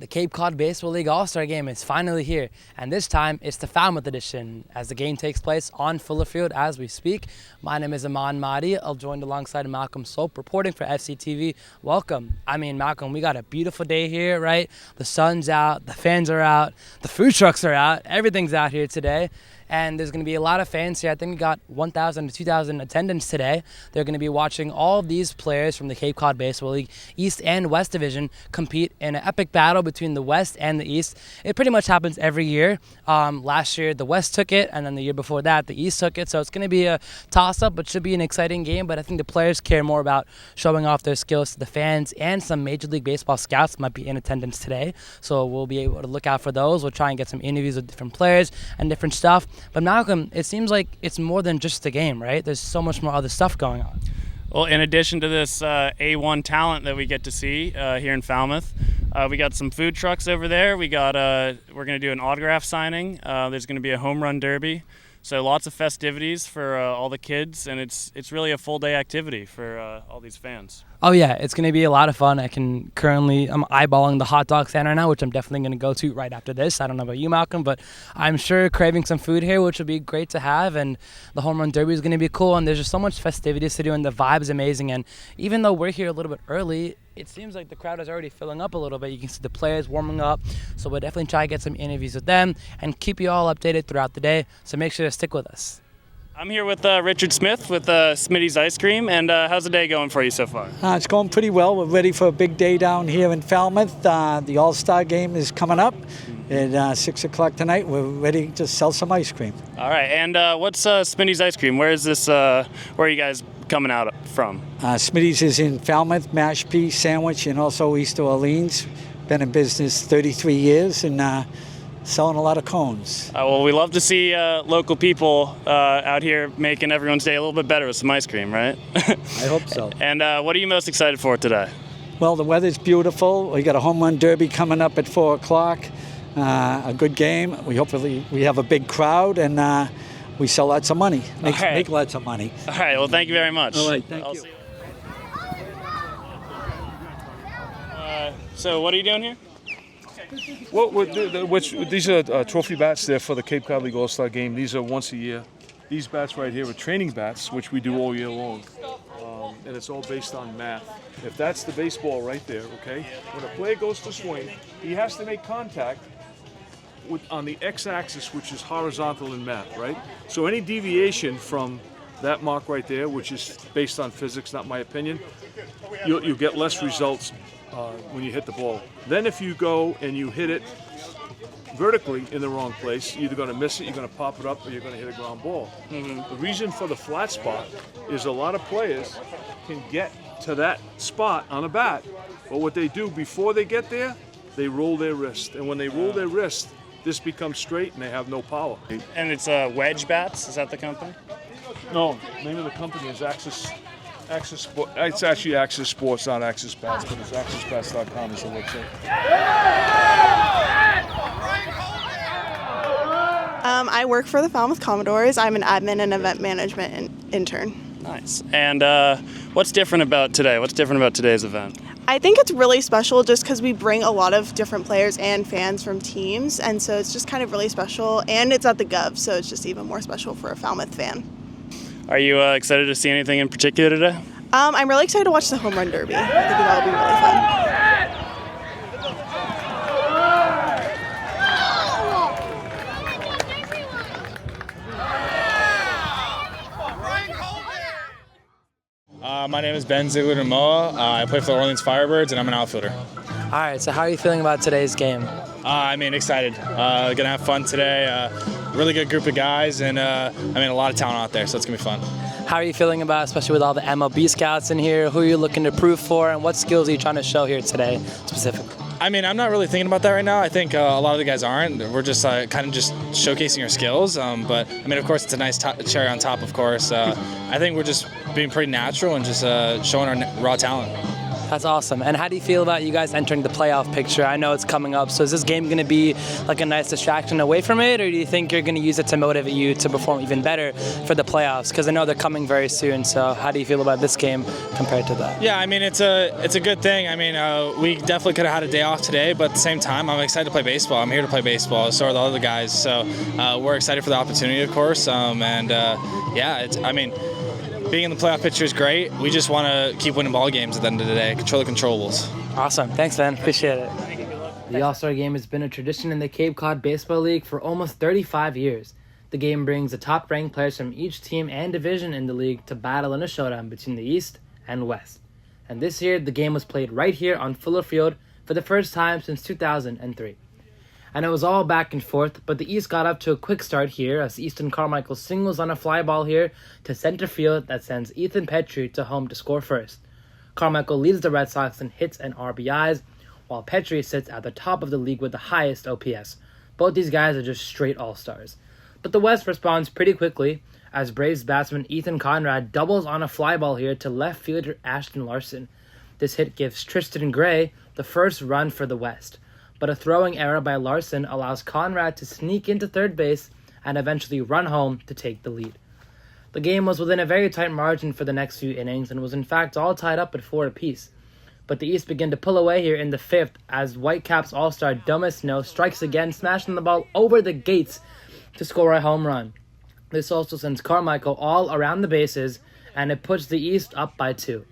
The Cape Cod Baseball League All-Star Game is finally here, and this time it's the Falmouth edition as the game takes place on Fuller Field as we speak. My name is Aman Mahdi. I'm joined alongside Malcolm Soap reporting for FCTV. Welcome. Malcolm, we got a beautiful day here, right? The sun's out, the fans are out, the food trucks are out, everything's out here today. And there's going to be a lot of fans here. I think we got 1,000 to 2,000 attendance today. They're going to be watching all of these players from the Cape Cod Baseball League East and West Division compete in an epic battle between the West and the East. It pretty much happens every year. Last year, the West took it, and then the year before that, the East took it. So it's going to be a toss-up, but should be an exciting game. But I think the players care more about showing off their skills to the fans, and some Major League Baseball scouts might be in attendance today. So we'll be able to look out for those. We'll try and get some interviews with different players and different stuff. But Malcolm, it seems like it's more than just the game, right? There's so much more other stuff going on. Well, in addition to this A1 talent that we get to see here in Falmouth, we got some food trucks over there. We're going to do an autograph signing. There's going to be a home run derby. So lots of festivities for all the kids, and it's really a full day activity for all these fans. Oh yeah, it's going to be a lot of fun. I'm eyeballing the hot dog stand right now, which I'm definitely going to go to right after this. I don't know about you, Malcolm, but I'm sure craving some food here, which would be great to have. And the home run derby is going to be cool. And there's just so much festivities to do, and the vibe is amazing. And even though we're here a little bit early, it seems like the crowd is already filling up a little bit. You can see the players warming up. So we'll definitely try to get some interviews with them and keep you all updated throughout the day. So make sure to stick with us. I'm here with Richard Smith with Smitty's Ice Cream, and how's the day going for you so far? It's going pretty well. We're ready for a big day down here in Falmouth. The All-Star Game is coming up at 6 o'clock tonight. We're ready to sell some ice cream. All right, and what's Smitty's Ice Cream? Where is this? Where are you guys coming out from? Smitty's is in Falmouth, Mashpee, Sandwich, and also East Orleans. Been in business 33 years and selling a lot of cones. Well, we love to see local people out here making everyone's day a little bit better with some ice cream, right? I hope so. And what are you most excited for today? Well, the weather's beautiful. We got a home run derby coming up at 4 o'clock. A good game. Hopefully we have a big crowd and we sell lots of money. Make lots of money. All right. Well, thank you very much. All right. Thank you. So what are you doing here? Well, these are trophy bats. They're for the Cape Cod League All-Star Game. These are once a year. These bats right here are training bats, which we do all year long. And it's all based on math. If that's the baseball right there, okay, when a player goes to swing, he has to make contact on the x-axis, which is horizontal in math, right? So any deviation from that mark right there, which is based on physics, not my opinion, you'll get less results when you hit the ball. Then if you go and you hit it vertically in the wrong place, you're either going to miss it, you're going to pop it up, or you're going to hit a ground ball. The reason for the flat spot is a lot of players can get to that spot on a bat, but what they do before they get there, they roll their wrist. And when they roll their wrist, this becomes straight and they have no power. And it's Wedge Bats? Is that the company? No, the name of the company is Axis Sports. It's actually Axis Sports, not Axis Bats, but it's axisbats.com is the website. I work for the Falmouth Commodores. I'm an admin and event management intern. Nice. And what's different about today? What's different about today's event? I think it's really special just because we bring a lot of different players and fans from teams, and so it's just kind of really special. And it's at the Gov, so it's just even more special for a Falmouth fan. Are you excited to see anything in particular today? I'm really excited to watch the home run derby. I think that'll be really fun. My name is Ben Ziegler-Moa. I play for the Orleans Firebirds, and I'm an outfielder. All right, so how are you feeling about today's game? Excited. Gonna have fun today. Really good group of guys, and a lot of talent out there, so it's gonna be fun. How are you feeling about, especially with all the MLB scouts in here? Who are you looking to prove for, and what skills are you trying to show here today specifically? I'm not really thinking about that right now. I think a lot of the guys aren't. We're just kind of just showcasing our skills. But of course, it's a nice cherry on top. Of course, I think we're just being pretty natural and just showing our raw talent. That's awesome. And how do you feel about you guys entering the playoff picture? I know it's coming up, so is this game going to be like a nice distraction away from it, or do you think you're going to use it to motivate you to perform even better for the playoffs? Because I know they're coming very soon, so how do you feel about this game compared to that? Yeah, I mean, it's a good thing. I mean, we definitely could have had a day off today, but at the same time, I'm excited to play baseball. I'm here to play baseball, so are the other guys. So we're excited for the opportunity, of course. I mean, being in the playoff picture is great. We just want to keep winning ball games at the end of the day, control the controllables. Awesome. Thanks, man. Appreciate it. The All-Star Game has been a tradition in the Cape Cod Baseball League for almost 35 years. The game brings the top-ranked players from each team and division in the league to battle in a showdown between the East and West. And this year, the game was played right here on Fuller Field for the first time since 2003. And it was all back and forth, but the East got up to a quick start here as Easton Carmichael singles on a fly ball here to center field that sends Ethan Petrie to home to score first. Carmichael leads the Red Sox in hits and RBIs, while Petrie sits at the top of the league with the highest OPS. Both these guys are just straight all-stars. But the West responds pretty quickly as Braves batsman Ethan Conrad doubles on a fly ball here to left fielder Ashton Larson. This hit gives Tristan Gray the first run for the West, but a throwing error by Larson allows Conrad to sneak into third base and eventually run home to take the lead. The game was within a very tight margin for the next few innings and was in fact all tied up at 4 apiece. But the East began to pull away here in the 5th as Whitecaps all-star Dumas Snow strikes again, smashing the ball over the gates to score a home run. This also sends Carmichael all around the bases, and it puts the East up by 2.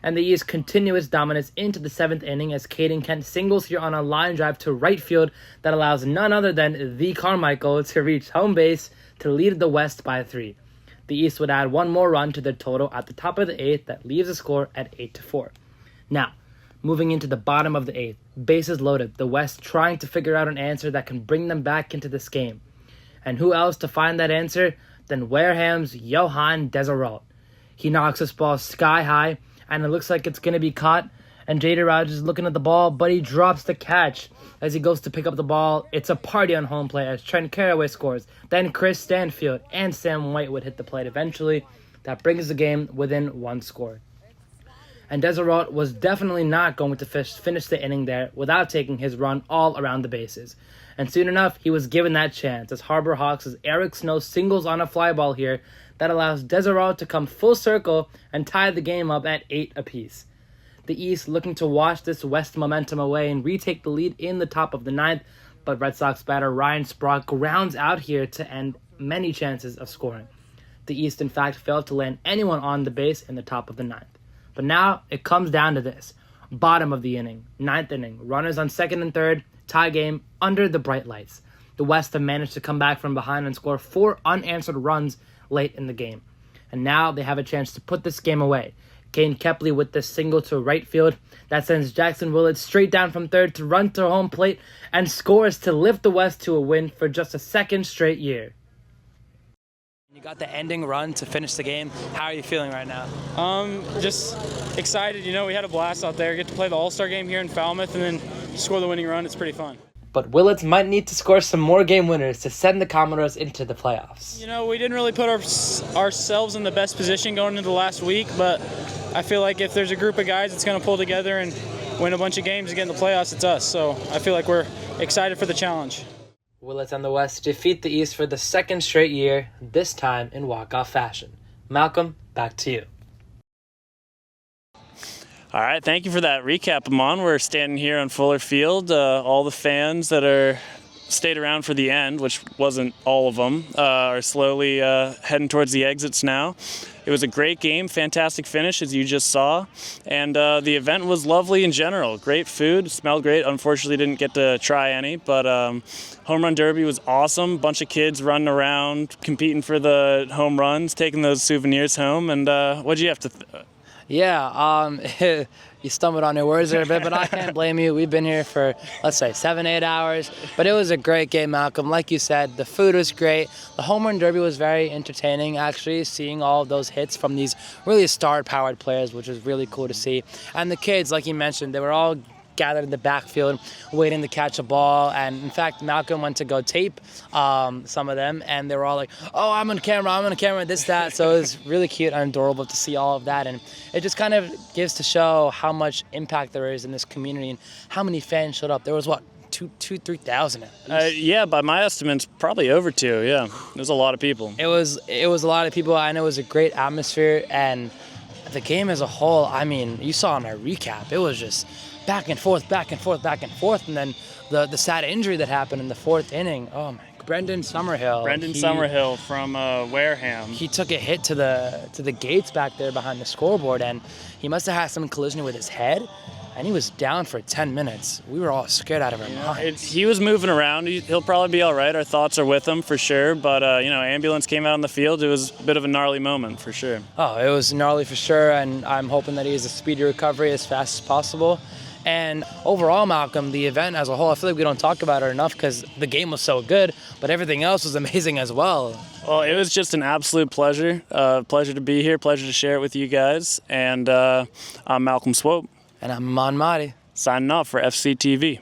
And the East continues dominance into the 7th inning as Caden Kent singles here on a line drive to right field that allows none other than the Carmichael to reach home base to lead the West by 3. The East would add one more run to their total at the top of the 8th that leaves the score at 8-4. Now, moving into the bottom of the 8th, bases loaded, the West trying to figure out an answer that can bring them back into this game. And who else to find that answer than Wareham's Johan Deserault. He knocks this ball sky high, and it looks like it's going to be caught, and J.D. Rogers is looking at the ball, but he drops the catch. As he goes to pick up the ball, it's a party on home plate as Trent Carraway scores. Then Chris Stanfield and Sam White would hit the plate eventually. That brings the game within 1 score. And Deserault was definitely not going to finish the inning there without taking his run all around the bases. And soon enough, he was given that chance as Harbor Hawks' Eric Snow singles on a fly ball here that allows Deserault to come full circle and tie the game up at 8 apiece. The East looking to wash this West momentum away and retake the lead in the top of the 9th, but Red Sox batter Ryan Sprock grounds out here to end many chances of scoring. The East, in fact, failed to land anyone on the base in the top of the 9th. But now it comes down to this. Bottom of the inning, 9th inning, runners on 2nd and 3rd, tie game under the bright lights. The West have managed to come back from behind and score 4 unanswered runs late in the game. And now they have a chance to put this game away. Kane Kepley with this single to right field that sends Jackson Willett straight down from 3rd to run to home plate and scores to lift the West to a win for just a 2nd straight year. You got the ending run to finish the game. How are you feeling right now? Just excited. You know, we had a blast out there. Get to play the All-Star game here in Falmouth and then score the winning run. It's pretty fun. But Willets might need to score some more game winners to send the Commodores into the playoffs. You know, we didn't really put ourselves in the best position going into the last week, but I feel like if there's a group of guys that's going to pull together and win a bunch of games and get in the playoffs, it's us. So I feel like we're excited for the challenge. Willets and the West defeat the East for the 2nd straight year, this time in walk-off fashion. Malcolm, back to you. All right, thank you for that recap, Amon. We're standing here on Fuller Field. All the fans that stayed around for the end, which wasn't all of them, are slowly heading towards the exits now. It was a great game, fantastic finish, as you just saw, and the event was lovely in general. Great food, smelled great. Unfortunately, didn't get to try any, but Home Run Derby was awesome. Bunch of kids running around, competing for the home runs, taking those souvenirs home, and what'd you have to... Yeah, you stumbled on your words there a bit, but I can't blame you. We've been here for, let's say, 7-8 hours, but it was a great game, Malcolm. Like you said, the food was great. The home run derby was very entertaining, actually, seeing all of those hits from these really star-powered players, which was really cool to see. And the kids, like you mentioned, they were all gathered in the backfield waiting to catch a ball. And in fact, Malcolm went to go tape some of them, and they were all like, oh, I'm on camera, this, that. So it was really cute and adorable to see all of that. And it just kind of gives to show how much impact there is in this community and how many fans showed up. There was, what, 3,000? Yeah, by my estimates, probably over 2. Yeah, there's a lot of people. It was a lot of people. I know it was a great atmosphere, and the game as a whole, I mean, you saw in my recap, it was just back and forth, and then the sad injury that happened in the 4th inning. Oh my, Brendan Summerhill from Wareham. He took a hit to the gates back there behind the scoreboard, and he must have had some collision with his head. And he was down for 10 minutes. We were all scared out of our minds. He was moving around. He'll probably be all right. Our thoughts are with him for sure. But, ambulance came out on the field. It was a bit of a gnarly moment for sure. Oh, it was gnarly for sure. And I'm hoping that he has a speedy recovery as fast as possible. And overall, Malcolm, the event as a whole, I feel like we don't talk about it enough because the game was so good, but everything else was amazing as well. Well, it was just an absolute pleasure. Pleasure to be here. Pleasure to share it with you guys. And I'm Malcolm Swope. And I'm Aman Mahdi. Signing off for FCTV.